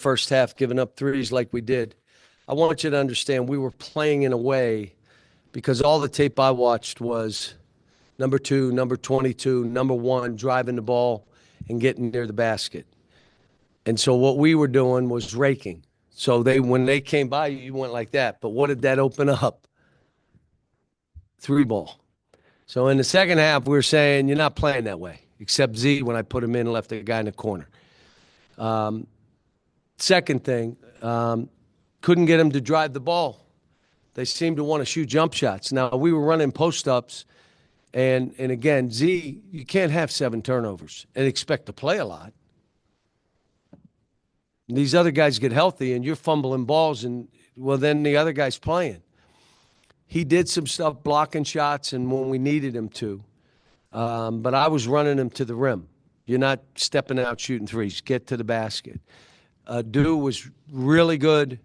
first half giving up threes like we did. I want you to understand we were playing in a way because all the tape I watched was number 2, number 22, number 1 driving the ball and getting near the basket. And so what we were doing was raking. So when they came by you, you went like that. But what did that open up? 3 ball. So in the second half, we were saying, you're not playing that way, except Z when I put him in and left the guy in the corner. Second thing, couldn't get him to drive the ball. They seemed to want to shoot jump shots. Now, we were running post-ups, and again, Z, you can't have 7 turnovers and expect to play a lot. These other guys get healthy, and you're fumbling balls, and, well, then the other guy's playing. He did some stuff blocking shots and when we needed him to. But I was running him to the rim. You're not stepping out shooting threes. Get to the basket. Dew was really good.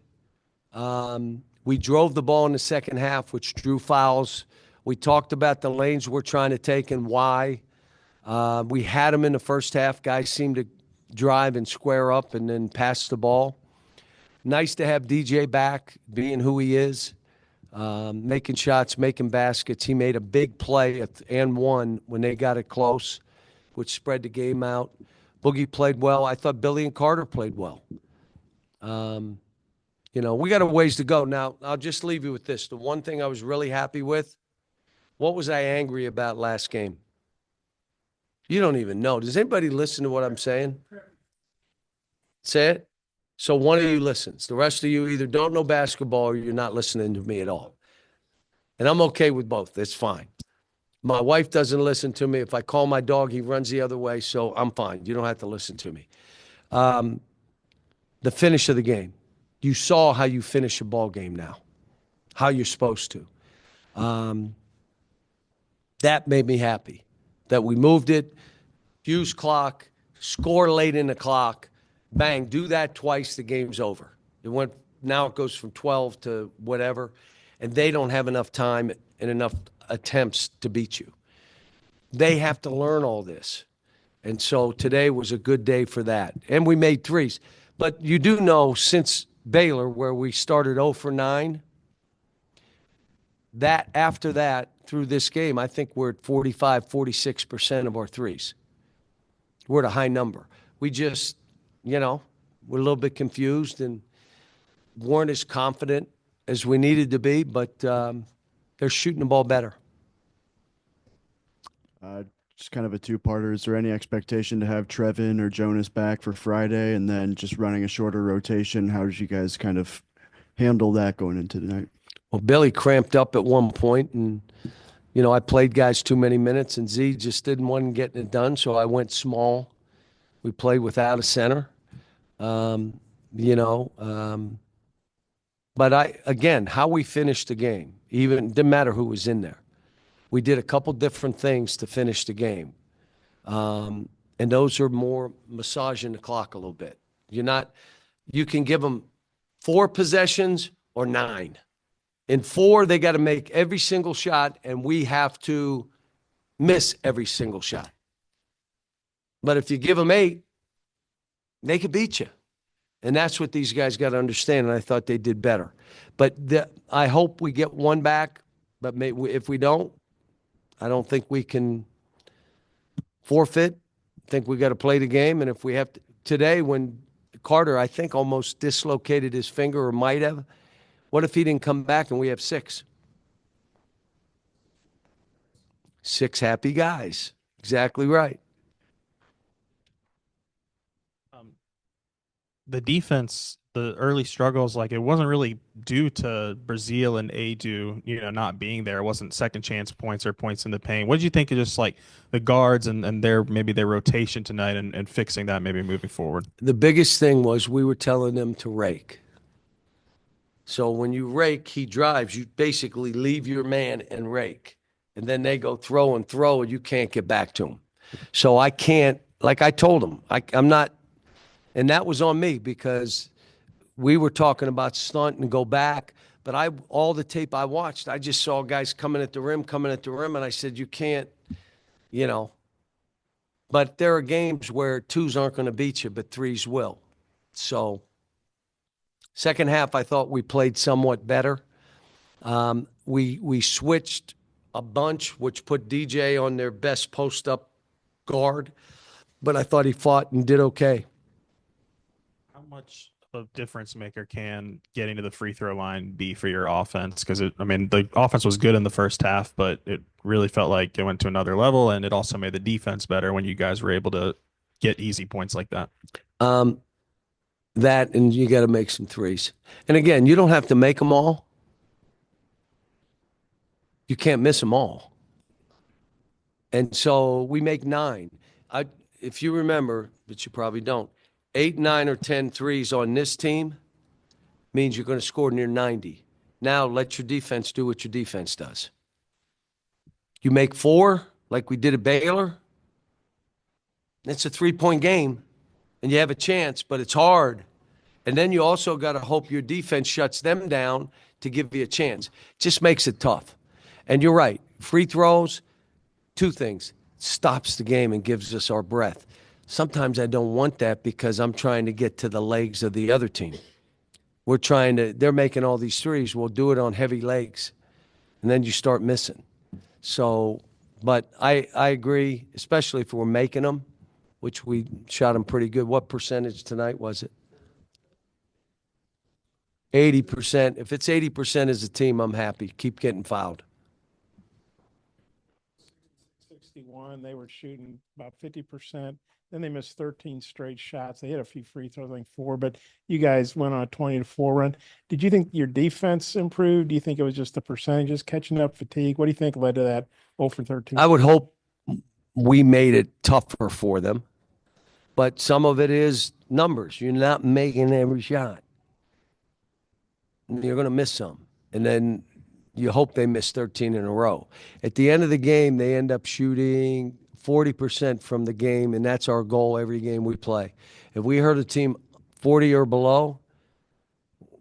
We drove the ball in the second half, which drew fouls. We talked about the lanes we're trying to take and why. We had them in the first half. Guys seemed to drive and square up and then pass the ball. Nice to have DJ back, being who he is. Making shots, making baskets. He made a big play and won when they got it close, which spread the game out. Boogie played well. I thought Billy and Carter played well. We got a ways to go. Now, I'll just leave you with this. The one thing I was really happy with, what was I angry about last game? You don't even know. Does anybody listen to what I'm saying? Say it. So one of you listens. The rest of you either don't know basketball or you're not listening to me at all. And I'm okay with both. It's fine. My wife doesn't listen to me. If I call my dog, he runs the other way, so I'm fine. You don't have to listen to me. The finish of the game. You saw how you finish a ball game now, how you're supposed to. That made me happy, that we moved it, use clock, score late in the clock. Bang, do that twice, the game's over. Now it goes from 12 to whatever, and they don't have enough time and enough attempts to beat you. They have to learn all this. And so today was a good day for that. And we made threes. But you do know since Baylor, where we started 0 for 9, that after that, through this game, I think we're at 45, 46% of our threes. We're at a high number. We just, we're a little bit confused and weren't as confident as we needed to be, but they're shooting the ball better. Just kind of a two-parter. Is there any expectation to have Trevin or Jonas back for Friday, and then just running a shorter rotation? How did you guys kind of handle that going into tonight? Well, Billy cramped up at one point, and, I played guys too many minutes, and Z just didn't want getting it done, so I went small. We played without a center, But how we finished the game, didn't matter who was in there. We did a couple different things to finish the game. And those are more massaging the clock a little bit. You can give them 4 possessions or 9. In 4, they got to make every single shot, and we have to miss every single shot. But if you give them 8, they could beat you. And that's what these guys got to understand, and I thought they did better. But I hope we get one back, but if we don't, I don't think we can forfeit. I think we got to play the game, and if we have to, today when Carter, I think, almost dislocated his finger or might have, what if he didn't come back and we have 6? 6 happy guys. Exactly right. The defense, the early struggles, it wasn't really due to Brazil and Adu, not being there. It wasn't second chance points or points in the paint. What did you think of just the guards and their rotation tonight and fixing that maybe moving forward? The biggest thing was we were telling them to rake. So when you rake, he drives. You basically leave your man and rake. And then they go throw, and you can't get back to him. So I can't, like I told him, I'm not. And that was on me because we were talking about stunt and go back. But all the tape I watched, I just saw guys coming at the rim. And I said, you can't, But there are games where 2s aren't going to beat you, but 3s will. So Second half, I thought we played somewhat better. We switched a bunch, which put DJ on their best post-up guard, but I thought he fought and did okay. How much of a difference maker can getting to the free throw line be for your offense? Because I mean, the offense was good in the first half, but it really felt like it went to another level, and it also made the defense better when you guys were able to get easy points like that. That, and you got to make some threes. And again, you don't have to make them all. You can't miss them all. And so we make 9. If you remember, but you probably don't, 8, 9, or 10 threes on this team means you're going to score near 90. Now let your defense do what your defense does. You make 4, like we did at Baylor, it's a 3-point game, and you have a chance, but it's hard. And then you also got to hope your defense shuts them down to give you a chance. Just makes it tough. And you're right. Free throws, 2 things. Stops the game and gives us our breath. Sometimes I don't want that because I'm trying to get to the legs of the other team. They're making all these threes. We'll do it on heavy legs. And then you start missing. So, but I agree, especially if we're making them, which we shot them pretty good. What percentage tonight was it? 80%. If it's 80% as a team, I'm happy. Keep getting fouled. 61, they were shooting about 50%. Then they missed 13 straight shots. They hit a few free throws, I think 4, but you guys went on a 20-4 run. Did you think your defense improved? Do you think it was just the percentages catching up, fatigue? What do you think led to that 0 for 13? I would hope we made it tougher for them, but some of it is numbers. You're not making every shot. You're going to miss some. And then you hope they miss 13 in a row. At the end of the game, they end up shooting 40% from the game, and that's our goal every game we play. If we hurt a team 40 or below,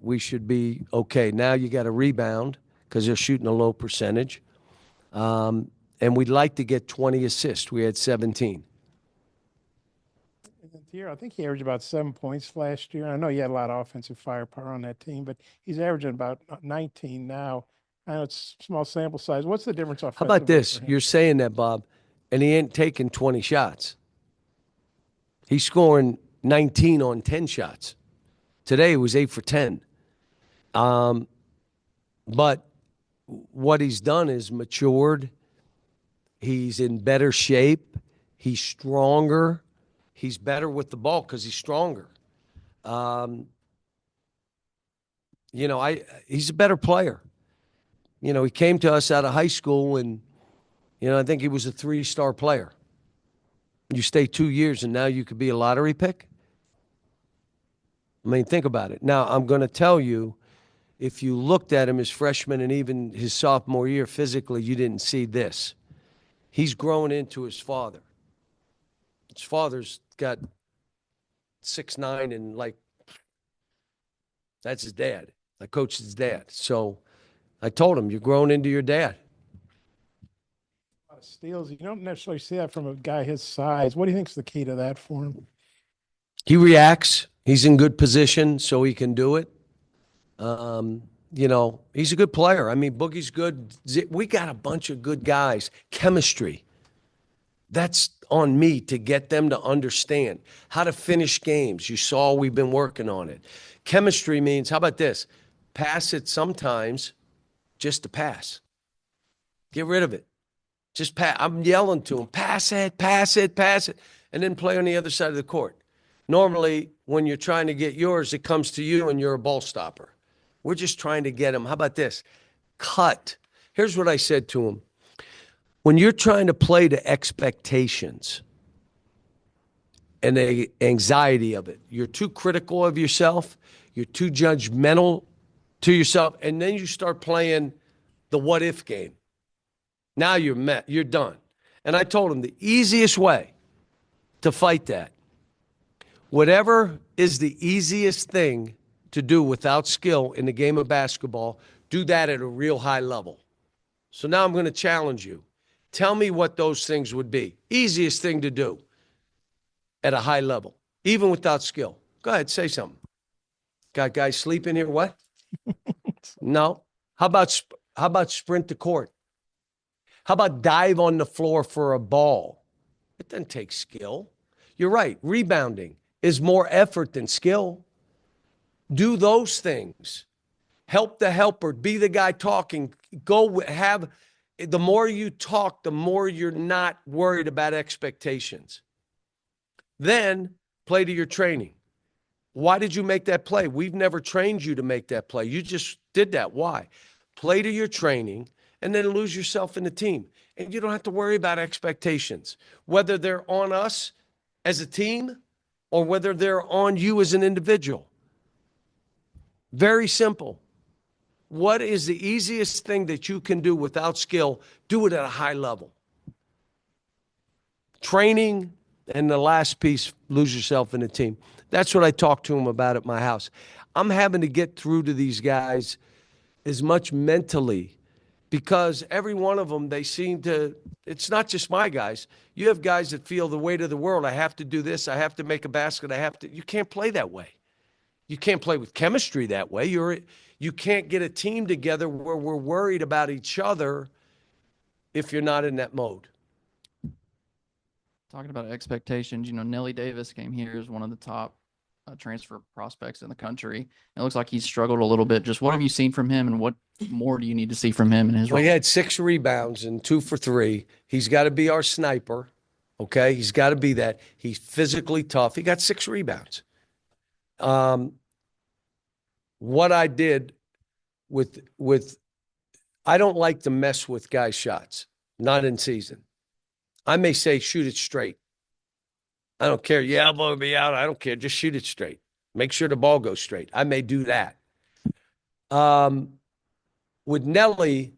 we should be okay. Now you got to rebound because they're shooting a low percentage. And we'd like to get 20 assists. We had 17. I think he averaged about 7 points last year. I know you had a lot of offensive firepower on that team, but he's averaging about 19 now. I know it's small sample size. What's the difference offensively? How about this? You're saying that, Bob, and he ain't taking 20 shots. He's scoring 19 on 10 shots. Today it was 8 for 10. But what he's done is matured. He's in better shape. He's stronger. He's better with the ball because he's stronger. He's a better player. He came to us out of high school, and, I think he was a 3-star player. You stay 2 years, and now you could be a lottery pick? I mean, think about it. Now, I'm going to tell you, if you looked at him as freshman and even his sophomore year physically, you didn't see this. He's grown into his father. His father's got 6'9", and that's his dad. I coached his dad. So I told him, you're growing into your dad. A lot of steals. You don't necessarily see that from a guy his size. What do you think's the key to that for him? He reacts. He's in good position, so he can do it. He's a good player. I mean, Boogie's good. We got a bunch of good guys. Chemistry. That's on me to get them to understand how to finish games. You saw we've been working on it. Chemistry means, how about this? Pass it sometimes just to pass. Get rid of it. Just pass. I'm yelling to him, pass it, pass it, pass it, and then play on the other side of the court. Normally, when you're trying to get yours, it comes to you and you're a ball stopper. We're just trying to get him. How about this? Cut. Here's what I said to him. When you're trying to play to expectations and the anxiety of it, you're too critical of yourself, you're too judgmental to yourself, and then you start playing the what-if game. Now you're done. And I told him the easiest way to fight that, whatever is the easiest thing to do without skill in the game of basketball, do that at a real high level. So now I'm going to challenge you. Tell me what those things would be. Easiest thing to do at a high level, even without skill. Go ahead, say something. Got guys sleeping here? What? No. How about sprint the court? How about dive on the floor for a ball? It doesn't take skill. You're right. Rebounding is more effort than skill. Do those things. Help the helper. Be the guy talking. The more you talk, the more you're not worried about expectations. Then play to your training. Why did you make that play? We've never trained you to make that play. You just did that. Why? Play to your training and then lose yourself in the team. And you don't have to worry about expectations, whether they're on us as a team or whether they're on you as an individual. Very simple. What is the easiest thing that you can do without skill? Do it at a high level. Training, and the last piece, lose yourself in a team. That's what I talk to them about at my house. I'm having to get through to these guys as much mentally because every one of them, they seem to, it's not just my guys. You have guys that feel the weight of the world. I have to do this. I have to make a basket. You can't play that way. You can't play with chemistry that way. You can't get a team together where we're worried about each other if you're not in that mode. Talking about expectations, Nelly Davis came here as one of the top transfer prospects in the country. It looks like he's struggled a little bit. Just what have you seen from him, and what more do you need to see from him in his role? Well, he had 6 rebounds and 2 for 3. He's got to be our sniper, okay? He's got to be that. He's physically tough. He got 6 rebounds. What I did with I don't like to mess with guys' shots, not in season. I may say, shoot it straight. I don't care. Your elbow will be out. I don't care. Just shoot it straight. Make sure the ball goes straight. I may do that. With Nelly,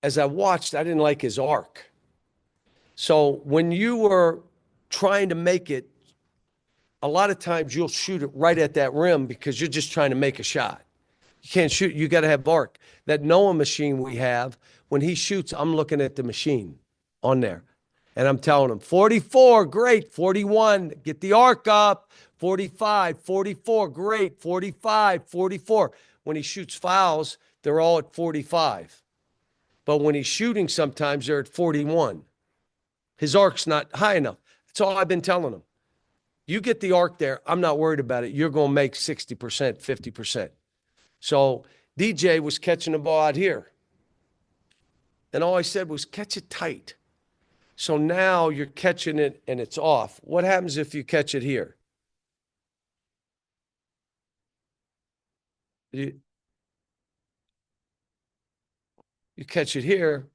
as I watched, I didn't like his arc. So when you were trying to make it, a lot of times you'll shoot it right at that rim because you're just trying to make a shot. You can't shoot. You got to have arc. That Noah machine we have, when he shoots, I'm looking at the machine on there. And I'm telling him, 44, great. 41, get the arc up. 45, 44, great. 45, 44. When he shoots fouls, they're all at 45. But when he's shooting, sometimes they're at 41. His arc's not high enough. That's all I've been telling him. You get the arc there, I'm not worried about it. You're going to make 60%, 50%. So DJ was catching the ball out here. And all I said was, catch it tight. So now you're catching it and it's off. What happens if you catch it here? You catch it here.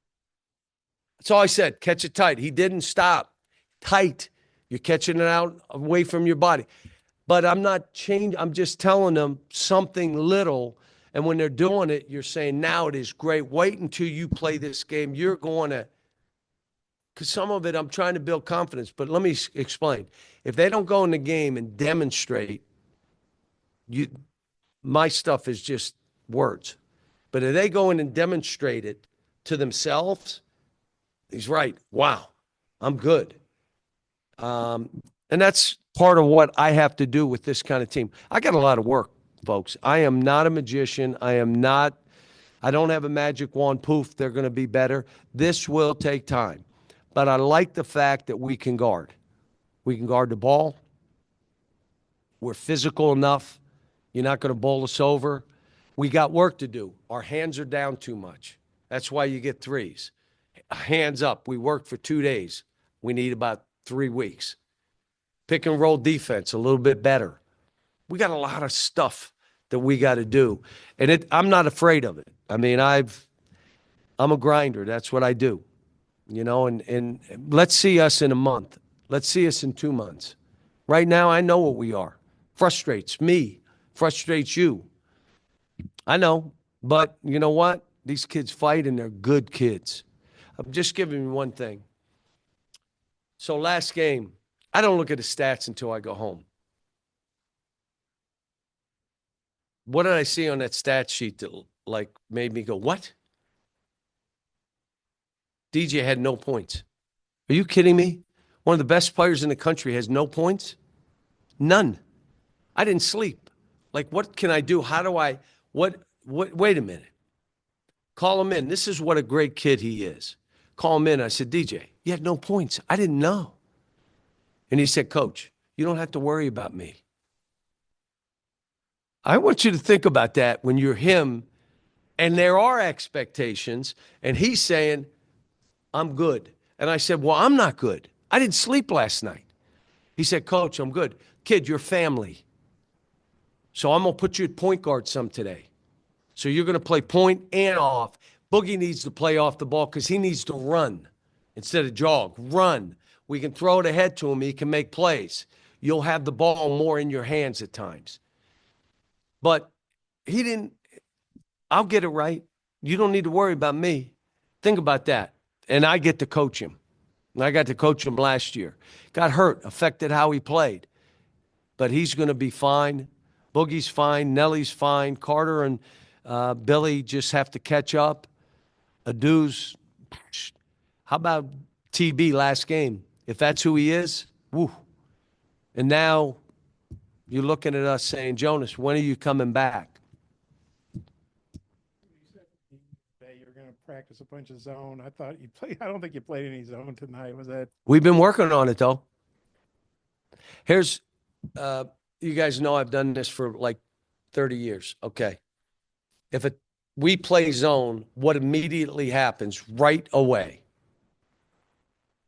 That's all I said. Catch it tight. He didn't stop. Tight. You're catching it out away from your body. But I'm not changing. I'm just telling them something little. And when they're doing it, you're saying, now it is great. Wait until you play this game. You're going to. Because some of it, I'm trying to build confidence. But let me explain. If they don't go in the game and demonstrate, my stuff is just words. But if they go in and demonstrate it to themselves, he's right. Wow, I'm good. And that's part of what I have to do with this kind of team. I got a lot of work, folks. I am not a magician. I don't have a magic wand. Poof, they're going to be better. This will take time. But I like the fact that we can guard. We can guard the ball. We're physical enough. You're not going to bowl us over. We got work to do. Our hands are down too much. That's why you get threes. Hands up. We worked for 2 days. We need about 3 weeks. Pick and roll defense a little bit better. We got a lot of stuff that we got to do. And I'm not afraid of it. I mean, I'm a grinder. That's what I do. And let's see us in a month. Let's see us in 2 months. Right now, I know what we are. Frustrates me. Frustrates you. I know. But you know what? These kids fight, and they're good kids. I'm just giving you one thing. So last game, I don't look at the stats until I go home. What did I see on that stat sheet that made me go, what? DJ had no points. Are you kidding me? One of the best players in the country has no points? None. I didn't sleep. Like, what can I do? How do I, wait a minute. Call him in. This is what a great kid he is. Call him in. I said, DJ, you had no points. I didn't know. And he said, Coach, you don't have to worry about me. I want you to think about that when you're him and there are expectations and he's saying, I'm good. And I said, well, I'm not good. I didn't sleep last night. He said, Coach, I'm good. Kid, you're family. So I'm going to put you at point guard some today. So you're going to play point and off. Boogie needs to play off the ball because he needs to run instead of jog. Run. We can throw it ahead to him. He can make plays. You'll have the ball more in your hands at times. But he didn't. I'll get it right. You don't need to worry about me. Think about that. And I get to coach him. And I got to coach him last year. Got hurt, affected how he played. But he's going to be fine. Boogie's fine. Nellie's fine. Carter and Billy just have to catch up. Adu's, how about TB last game? If that's who he is, woo. And now you're looking at us saying, Jonas, when are you coming back? You're going to practice a bunch of zone. I thought you played. I don't think you played any zone tonight. Was that? We've been working on it, though. Here's, you guys know I've done this for like 30 years. Okay. If we play zone, what immediately happens right away?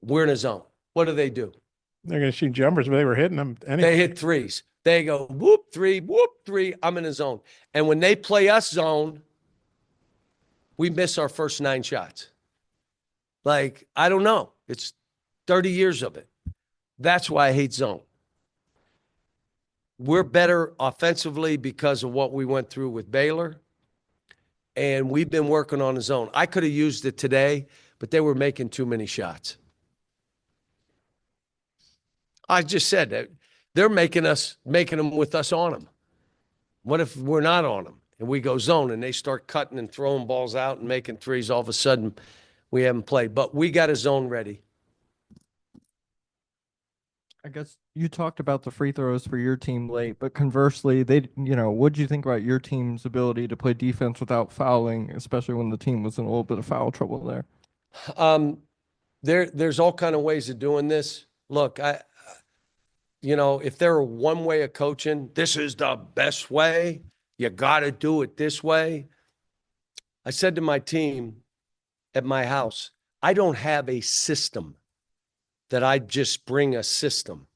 We're in a zone. What do? They're going to shoot jumpers, but they were hitting them. They hit threes. They go whoop, three. I'm in a zone. And when they play us zone, we miss our first 9 shots. Like, I don't know. It's 30 years of it. That's why I hate zone. We're better offensively because of what we went through with Baylor. And we've been working on the zone. I could have used it today, but they were making too many shots. I just said that they're making them with us on them. What if we're not on them and we go zone and they start cutting and throwing balls out and making threes? All of a sudden, we haven't played, but we got a zone ready. I guess you talked about the free throws for your team late, but conversely, what do you think about your team's ability to play defense without fouling, especially when the team was in a little bit of foul trouble there? There's all kind of ways of doing this. Look, if there were one way of coaching, this is the best way. You got to do it this way. I said to my team at my house, I don't have a system that I just bring a system.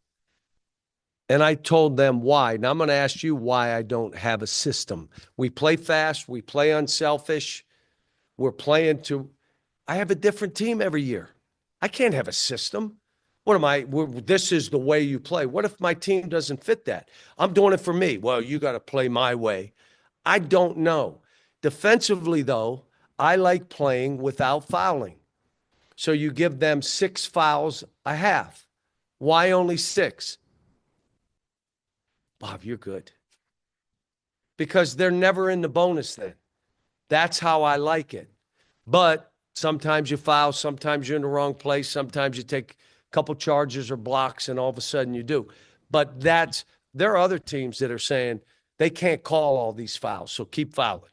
And I told them why. Now I'm going to ask you why I don't have a system. We play fast. We play unselfish. I have a different team every year. I can't have a system. This is the way you play. What if my team doesn't fit that? I'm doing it for me. Well, you got to play my way. I don't know. Defensively, though, I like playing without fouling. So you give them 6 fouls a half. Why only 6? Bob, you're good. Because they're never in the bonus then. That's how I like it. But sometimes you foul, sometimes you're in the wrong place, sometimes you take a couple charges or blocks, and all of a sudden you do. But there are other teams that are saying they can't call all these fouls, so keep fouling.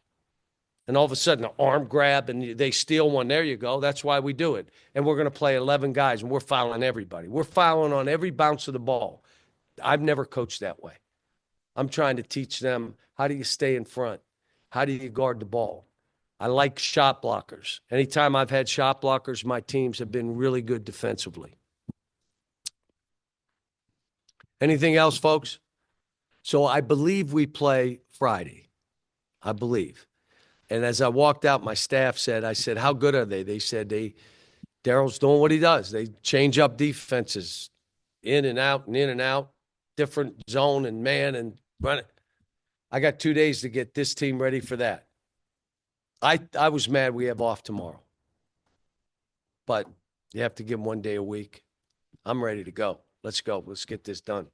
And all of a sudden, an arm grab, and they steal one. There you go. That's why we do it. And we're going to play 11 guys, and we're fouling everybody. We're fouling on every bounce of the ball. I've never coached that way. I'm trying to teach them, how do you stay in front? How do you guard the ball? I like shot blockers. Anytime I've had shot blockers, my teams have been really good defensively. Anything else, folks? So I believe we play Friday. I believe. And as I walked out, my staff said, I said, how good are they? They said, Daryl's doing what he does. They change up defenses in and out and in and out, different zone and man and run it. I got 2 days to get this team ready for that. I was mad we have off tomorrow. But you have to give them 1 day a week. I'm ready to go. Let's go. Let's get this done.